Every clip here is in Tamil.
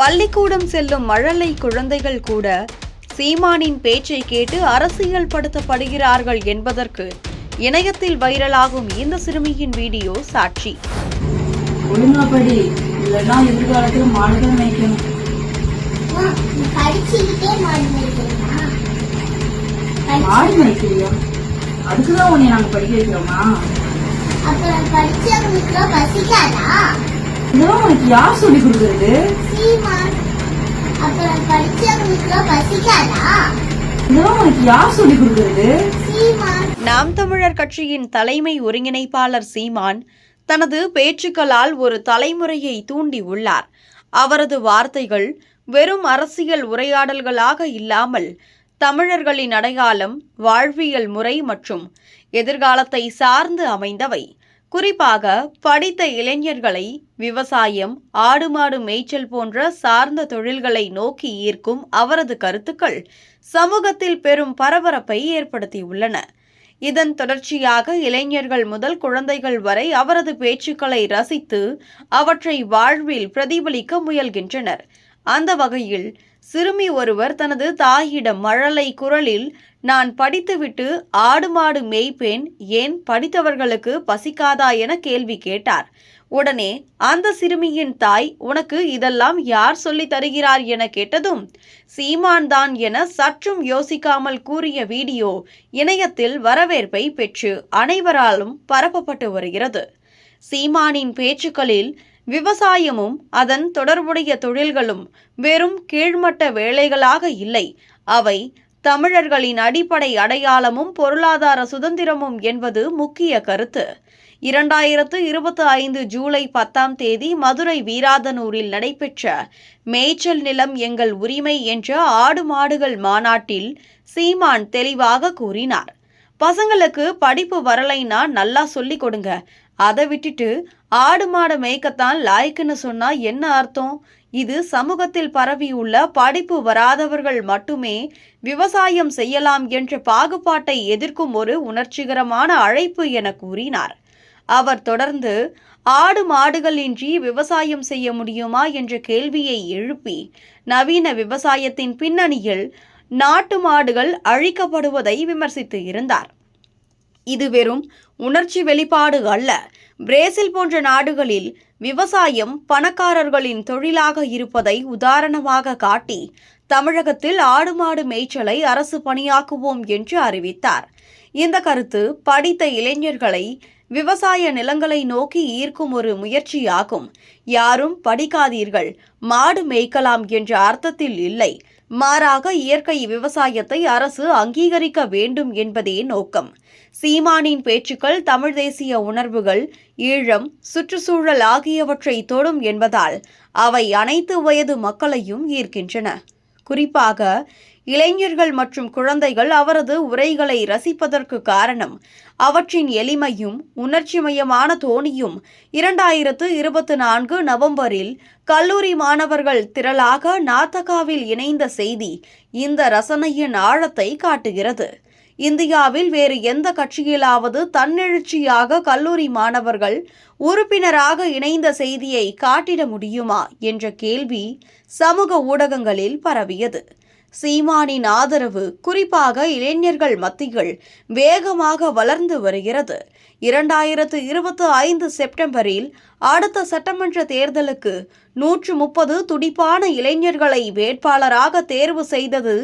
பள்ளிக்கூடம் செல்லும் மழலை குழந்தைகள் கூட சீமானின் பேச்சை கேட்டு அரசியல் படுத்தப்படுகிறார்கள் என்பதற்கு இணையத்தில் வைரலாகும் இந்த சிறுமியின் வீடியோ சாட்சி. ஒழுங்காப்படி இல்லைன்னா எதிர்காலத்தில் மாடுகள் மேய்க்கணும். மாடு மேய்க்கிறியா? அதுக்குதான் உன்னை நாங்க படிக்க வைக்கிறோமா? இதெல்லாம் உனக்கு யார் சொல்லி கொடுக்கறது? இதெல்லாம் உனக்கு யார் சொல்லி கொடுக்கறது? நாம் தமிழர் கட்சியின் தலைமை ஒருங்கிணைப்பாளர் சீமான் தனது பேச்சுக்களால் ஒரு தலைமுறையை தூண்டி உள்ளார். அவரது வார்த்தைகள் வெறும் அரசியல் உரையாடல்களாக இல்லாமல் தமிழர்களின் அடையாளம், வாழ்வியல் முறை மற்றும் எதிர்காலத்தை சார்ந்து அமைந்தவை. குறிப்பாக படித்த இளைஞர்களை விவசாயம், ஆடு மாடு மேய்ச்சல் போன்ற சார்ந்த தொழில்களை நோக்கி ஈர்க்கும் அவரது கருத்துக்கள் சமூகத்தில் பெரும் பரபரப்பை ஏற்படுத்தியுள்ளன. இதன் தொடர்ச்சியாக இளைஞர்கள் முதல் குழந்தைகள் வரை அவரது பேச்சுக்களை ரசித்து அவற்றை வாழ்வில் பிரதிபலிக்க முயல்கின்றனர். அந்த வகையில் சிறுமி ஒருவர் தனது தாயிடம் மழலை குரலில், "நான் படித்துவிட்டு ஆடு மாடு மேய்ப்பேன், ஏன் படித்தவர்களுக்கு பசிக்காதா?" என கேள்வி கேட்டார். உடனே அந்த சிறுமியின் தாய், "உனக்கு இதெல்லாம் யார் சொல்லி தருகிறார்?" என கேட்டதும், "சீமான் தான்" என சற்றும் யோசிக்காமல் கூறிய வீடியோ இணையத்தில் வரவேற்பை பெற்று அனைவராலும் பரப்பப்பட்டு வருகிறது. சீமானின் பேச்சுக்களில் விவசாயமும் அதன் தொடர்புடைய தொழில்களும் வெறும் கீழ்மட்ட வேலைகளாக இல்லை, அவை தமிழர்களின் அடிப்படை அடையாளமும் பொருளாதார சுதந்திரமும் என்பது முக்கிய கருத்து. 2025 ஜூலை 10 மதுரை வீராதனூரில் நடைபெற்ற மேய்ச்சல் நிலம் எங்கள் உரிமை என்ற ஆடு மாடுகள் மாநாட்டில் சீமான் தெளிவாக கூறினார், "பசங்களுக்கு படிப்பு வரலைன்னா நல்லா சொல்லி கொடுங்க, அதை விட்டுட்டு ஆடு மாடு மேய்க்கத்தான் லாய்க்குன்னு சொன்னா என்ன அர்த்தம்? இது சமூகத்தில் பரவியுள்ள படிப்பு வராதவர்கள் மட்டுமே விவசாயம் செய்யலாம் என்ற பாகுபாட்டை எதிர்க்கும் ஒரு உணர்ச்சிகரமான அழைப்பு" என கூறினார். அவர் தொடர்ந்து, "ஆடு மாடுகள் இன்றி விவசாயம் செய்ய முடியுமா என்ற கேள்வியை எழுப்பி, நவீன விவசாயத்தின் பின்னணியில் நாட்டு மாடுகள் அழிக்கப்படுவதை விமர்சித்து இருந்தார். இது வெறும் உணர்ச்சி வெளிப்பாடு அல்ல. பிரேசில் போன்ற நாடுகளில் விவசாயம் பணக்காரர்களின் தொழிலாக இருப்பதை உதாரணமாக காட்டி, தமிழகத்தில் ஆடு மாடு மேய்ச்சலை அரசு பணியாக்குவோம் என்று அறிவித்தார். இந்த கருத்து படித்த இளைஞர்களை விவசாய நிலங்களை நோக்கி ஈர்க்கும் ஒரு முயற்சியாகும். யாரும் படிக்காதீர்கள், மாடு மேய்க்கலாம் என்ற அர்த்தத்தில் இல்லை, மாறாக இயற்கை விவசாயத்தை அரசு அங்கீகரிக்க வேண்டும் என்பதே நோக்கம். சீமானின் பேச்சுக்கள் தமிழ் தேசிய உணர்வுகள், ஈழம், சுற்றுச்சூழல் ஆகியவற்றை தொடும் என்பதால் அவை அனைத்து வயது மக்களையும் ஈர்க்கின்றன. குறிப்பாக இளைஞர்கள் மற்றும் குழந்தைகள் அவரது உரைகளை ரசிப்பதற்கு காரணம் அவற்றின் எளிமையும் உணர்ச்சிமயமான தோணியும். 2024 நவம்பரில் கல்லூரி மாணவர்கள் திரளாக நாத்தகாவில் இணைந்த செய்தி இந்த ரசனையின் ஆழத்தை காட்டுகிறது. இந்தியாவில் வேறு எந்த கட்சியிலாவது தன்னெழுச்சியாக கல்லூரி மாணவர்கள் உறுப்பினராக இணைந்த செய்தியை காட்டிட முடியுமா என்ற கேள்வி சமூக ஊடகங்களில் பரவியது. சீமானின் ஆதரவு குறிப்பாக இளைஞர்கள் மத்தியில் வேகமாக வளர்ந்து வருகிறது. 2025 செப்டம்பரில் அடுத்த சட்டமன்ற தேர்தலுக்கு 130 துடிப்பான இளைஞர்களை வேட்பாளராக தேர்வு செய்தது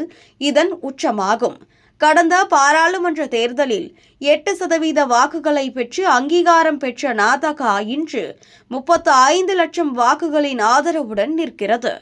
இதன் உச்சமாகும். கடந்த பாராளுமன்ற தேர்தலில் 8% வாக்குகளை பெற்று அங்கீகாரம் பெற்ற நாதக இன்று 35 லட்சம் வாக்குகளின் ஆதரவுடன் நிற்கிறது.